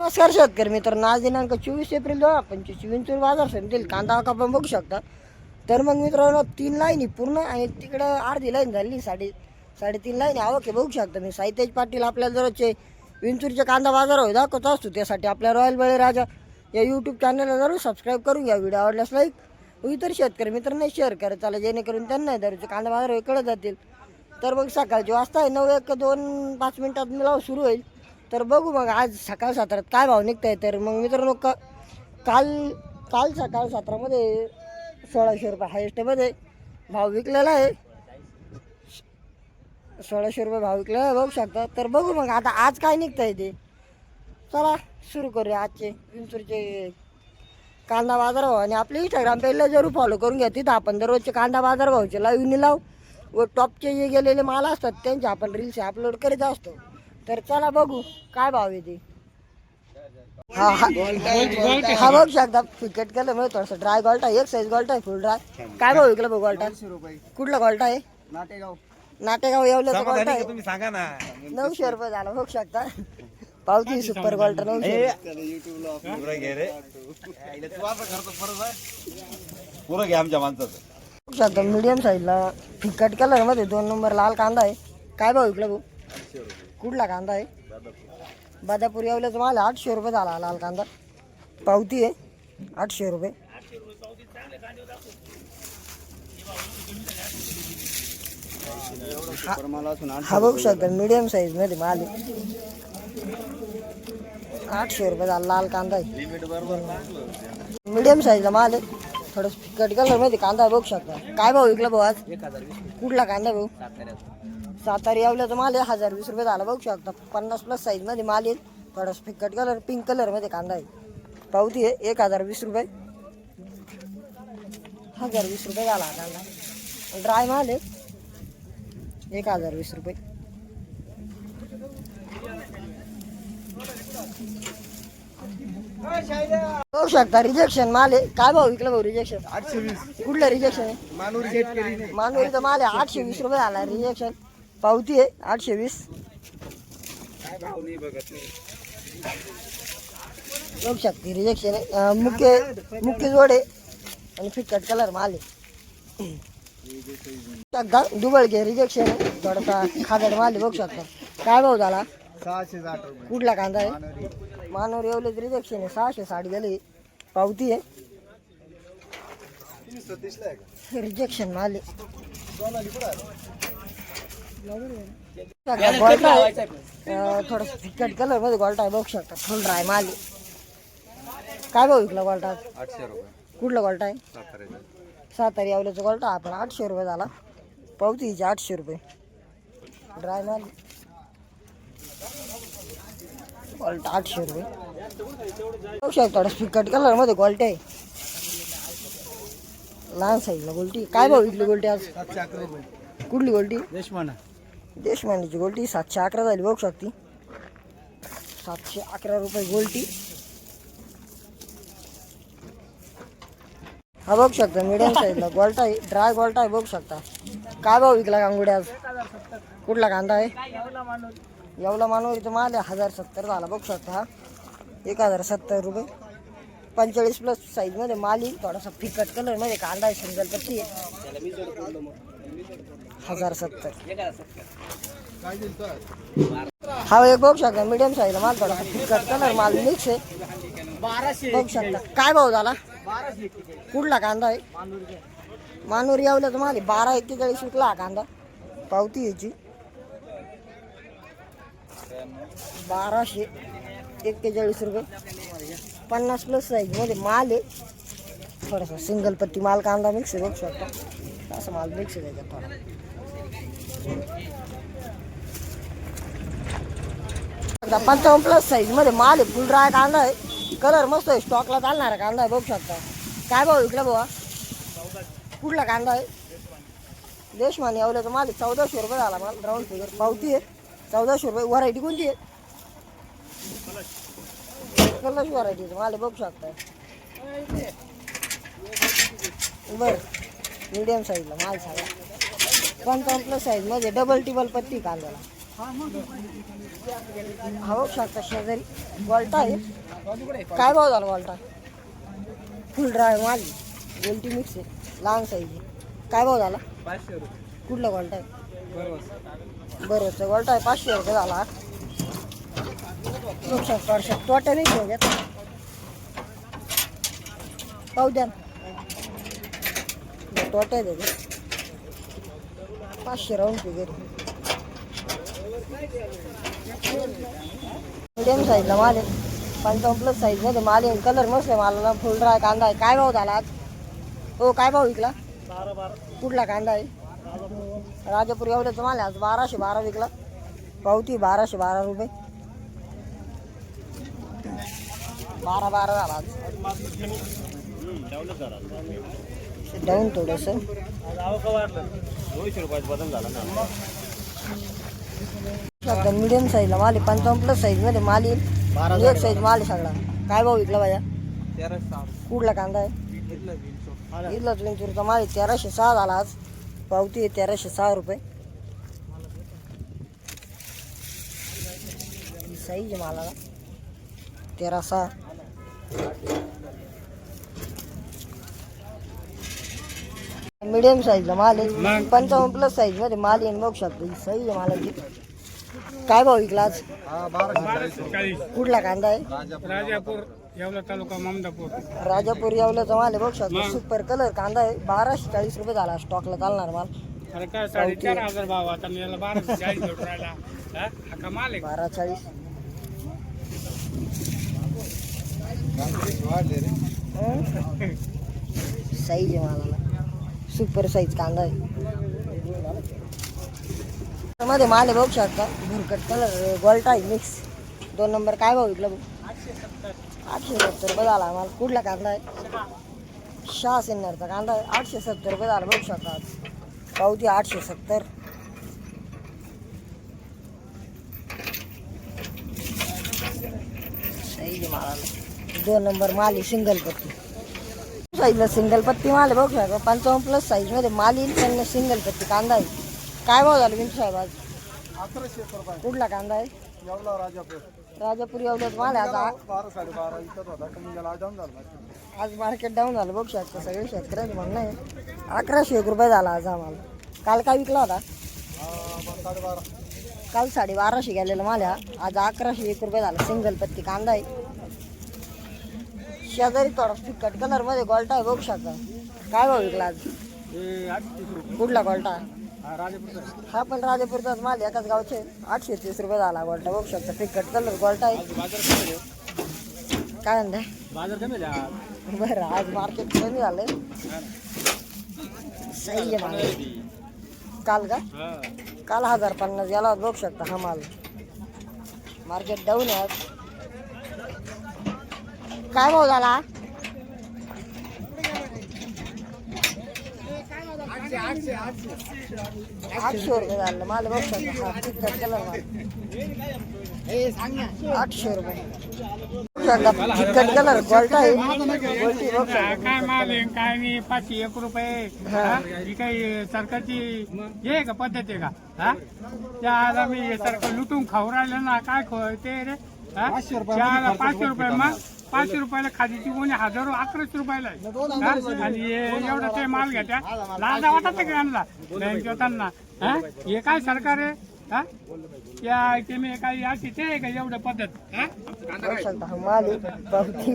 नमस्कार शेतकरी मित्रांनो, आज दिनांक 24 एप्रिल 2025 विंचूर बाजार समितीतील कांदा आपण बघू शकता. तर मग मित्रांनो 3 लाईनी पूर्ण आणि तिकडं अर्धी लाईन झाली, साडेतीन लाईन आवक आहे बघू शकता. मी साई तेज पाटील आपल्याला जवळचे विंचूरचे कांदा बाजार दाखवत असतो. त्यासाठी आपल्या रॉयल बळीराजा या यूट्यूब चॅनलला जरूर सबस्क्राईब करून घ्या. व्हिडिओ आवडल्यास लाईक इतर शेतकरी मित्रांना शेअर करा चला, जेणेकरून त्यांना दररोजचे कांदा बाजार कळत जातील. तर मग सकाळची वाजता आहे 9:01-2-5 मी लाव सुरू होईल. तर बघू मग आज सकाळ 7 काय भाव निघत आहे. तर मग मित्रांनो काल सकाळ 7मध्ये 1600 रुपये हायेस्टमध्ये भाव विकलेला आहे. 1600 रुपये भाव विकलेला आहे बघू शकता. तर बघू मग आता आज काय निघत आहे ते. चला सुरू करूया आजचे विंचूरचे कांदा बाजार भाव. आणि आपले इंस्टाग्राम पेजला जरूर फॉलो करून घ्या. तिथं आपण दररोजचे कांदा बाजार भावचे लाईव्ह निलाव व टॉपचे जे गेलेले माल असतात त्यांचे आपण रील्स अपलोड करीत असतो. तर चला बघू काय भाव आहे ते. हा बघू शकता फिकेट केलं म्हणजे थोडंसं ड्राय गोल्टा एक साईज गोल्टा आहे फुल ड्राय. काय भाव विकला बघ गोल्टा? कुठला गोल्टा आहे? नाटेगाव येवल्याचा गोल्टा आहे. तुम्ही सांगा ना. 900 रुपये झाला बघू शकता. पावती सुपर गोल्टा 900. पुरं घ्या आमच्या माणसाचं. बघू शकता मीडियम साईजला फिकट कलर मध्ये 2 नंबर लाल कांदा आहे. काय भाव विकला भाऊ? कुठला कांदा आहे? बदापूर येवल्याचा माल 800 रुपये झाला लाल कांदा. पावती आहे 800 रुपये. हा बघू शकता मीडियम साईज मध्ये माल आहे. 800 रुपये झाला लाल कांदा आहे. मीडियम साईजचा माल आहे. थोडं फिकट कलर मध्ये कांदा आहे बघू शकता. काय भाव विकला भाऊ आज? कुठला कांदा भाऊ? सातारा येवल्याचा माल आहे 1020 रुपये झाला बघू शकता. 50+ साईज मध्ये माल येईल. थोडा फिकट कलर पिंक कलर मध्ये कांदा आहे. पावती आहे 1020 रुपये. 1020 रुपये झाला कांदा. ड्राय माल आहे 1020 रुपये. बघू शकता रिजेक्शन माल आहे. काय भाव विकला भाऊ रिजेक्शन? 820. कुठलं रिजेक्शन आहे? मानोरीचा माल आहे 820 रुपये झाला रिजेक्शन. पावती आहे 820. बघू शकते रिजेक्शन आहे. मुख्य जोड आहे आणि फिकट कलर माल आहे. दुबळ घे रिजेक्शन आहे. थोडासा खादड माल आहे बघू शकता. काय भाव झाला? 660 रुपये. कुठला कांदा आहे? मानोर येवलेच रिजेक्शन आहे 660 गेले. पावती आहे रिजेक्शन माल आहे. थोडस फिकट कलर मध्ये गोल्टा आहे बघू शकता. फुल ड्राय माल आहे. काय भाव विकला गोल्टा? 800 रुपये. कुठला गोल्टा आहे? सातारा येवल्याचा गोल्टा आपण 800 रुपये झाला. पावतीचे 800 रुपये. ड्राय माल गोल्टा 800 रुपये बघू शकता. थोडं फिकट कलर मध्ये गोल्टे आहे. लहान साईजला गोल्टी. काय भाव विकली गोल्टी आज? 711 रुपये. कुठली गोल्टी? देशमाना देशमानीची गोल्टी 711 झाली बघू शकते. 711 रुपये गोल्टी. हा बघू शकता मीडियम साईजला गोल्टा आहे. ड्राय गोल्टा आहे बघू शकता. काय भाव विकला कांगुड्या आज? कुठला कांदा आहे? येवला मानोरीचा माल आहे 1070 झाला बघू शकता. हा 1070 रुपये. 45+ साईज मध्ये माल येईल. थोडासा फिकट कलर मध्ये कांदा आहे. सिंगल पत्ती आहे 1070. हा एक बघू शकता मीडियम साईजला माल. थोडासा फिकट कलर माल मिक्स आहे बघू शकता. काय भाव झाला? कुठला कांदा आहे? मानोरी येवल्याचा माल आहे 1241 विकला हा कांदा. पावती याची 1241 रुपये. 50+ साईज मध्ये माल आहे. थोडासा सिंगल पत्ती माल कांदा मिक्स आहे बघू शकता. असं माल मिक्स आहे त्याच्यात थोडा. 55+ साईज मध्ये माल आहे. फुल ड्राय कांदा आहे. कलर मस्त आहे. स्टॉकला चालणारा कांदा आहे बघू शकता. काय भाव विकला भावा? कुठला कांदा आहे? देशमाने येवल्याचा माल आहे 1400 रुपये झाला माल. राऊंड फिगर पावती आहे 1400 रुपये. व्हरायटी कोणती आहे? कलर व्हरायटीचं माल आहे बघू शकता. बरं मीडियम साईजला माल सांगा. 55+ साईज मध्ये डबल टिबल पत्ती कांद्याला. हा बघू शकता शेजारी गोल्टा आहे. काय भाव झाला गोल्टा? फुल ड्राय माल गोल्टी मिक्स आहे, लहान साईज आहे. काय भाव झाला? 500 रुपये. कुठला गोल्टा आहे? बरोबर. बरं गोल्टा आहे 500 रुपये झाला. बघू शकता टोटल नाही ठेवल्यात, पाहू द्या टोटल आहे 500 राऊंड फिगर. मिडियम साईजला माल आहे, 55+ साईजमध्ये माल आहे. कलर मस्त आहे मालाला. फुल ड्राय कांदा आहे. काय भाव झाला आज? हो काय भाव विकला? 12. कुठला कांदा आहे? राजापूर एवढ्याचं माल आहे. आज 1212 विकला. पावती 1212 रुपये. 12 झाला आज. डाऊन थोडंसं. 200 रुपयाचा बदल झाला ना. मिडियम साईजला माल आहे, 55+ साईजमध्ये माल येईल. एक साईज माल आहे सगळा. काय भाव विकला बाया? 1306. कुठला कांदा आहे? इथलाच विंचूरचा माल आहे. 1306 झाला आज. पावती आहे 1306 रुपये. साईज आहे मालाला 1306. मीडियम साईजला माल आहे, 55+ साईजमध्ये माल येईल. बघू शकतो ही साईज आहे मालाची. काय भाव विकला आज? 1240. कुठला कांदा आहे? राजापूर येवला तालुका ममदापूर. राजापूर येवल्याचा माल आहे. बघू शकतो सुपर कलर कांदा आहे. 1240 रुपये झाला स्टॉकला चालणार माल. अरे काय 4.5 भाव आता मी याला 1240 भेटून राहिला. हा कमाल आहे. 1240. साईज आहे मालाला, सुपर साईज कांदा आहे. मध्ये माल आहे बघू शकता. भुरकट कलर गोल्टा आहे मिक्स. 2 नंबर. काय भाव विकला? 870 रुपये झाला माल. कुठला कांदा आहे? शाह सिन्नरचा कांदा आहे. 870 रुपये झाला बघू शकता आज. पावती 870. साईज मालाला 2 नंबर माल आहे. सिंगल पत्ती साईजला सिंगल पत्ती माल आहे बघू शकता. 55+ साईजमध्ये माल येईल. त्यांना सिंगल पत्ती कांदा आहे. काय भाव झाला विंचू साहेब आज? 1100 रुपये. कुठला कांदा आहे? येवला राजापूर. राजापूर एवढ्याच माल आहे. आता 12 12.5 विकत होता कमी गेला डाऊन झाला. आज मार्केट डाऊन झालं बघू शकता. सगळे शेतकऱ्यांचं म्हणणं आहे. 1100 रुपये झाला आज आम्हाला. काल काय विकला होता? 12.5. काल 1250 गेलेला माल आहे. आज 1101 रुपये झाला. सिंगल पत्ती कांदा आहे. शेजारी थोडा फिकट कलर मध्ये गोल्टा आहे बघू शकता. काय भाव विकला आज? कुठला गोल्टा? राजापूर. हा पण राजापूरचाच माल एकाच गावचे. 830 रुपये झाला गोल्टा बघू शकता. फिकट कलर गोल्टा आहे. काय म्हणताय? बाजार कमी झाला. बरं आज मार्केट कमी झालंय. सही आहे माल. काल का? काल 1050 गेला बघू शकता हा माल. मार्केट डाऊन आहे आज. काय भाव झाला? 800 रुपये झालं माल बघू शकता. हा फिकट कलर माल 800 रुपये. फिकट कलर गोल्टा आहे. गोल्टी बघू शकता. काय माल आहे काय नाही. 501 रुपये. ही काही सरकारची हे आहे का पद्धत आहे का? हा त्या आज आम्ही हे सरकार लुटून खाऊ राहिलं ना. काय ते रे? 500 रुपये. मग 500 रुपयाला खादीची कोणी 1100 रुपयाला आहे. आणि एवढं ते माल घ्या लाजा वाटत का यांना बँक त्यांना? हे काय सरकार आहे? हा या ते मी काही अशी ते आहे का एवढं पद्धत? बघू शकता हा माल आहे. पावती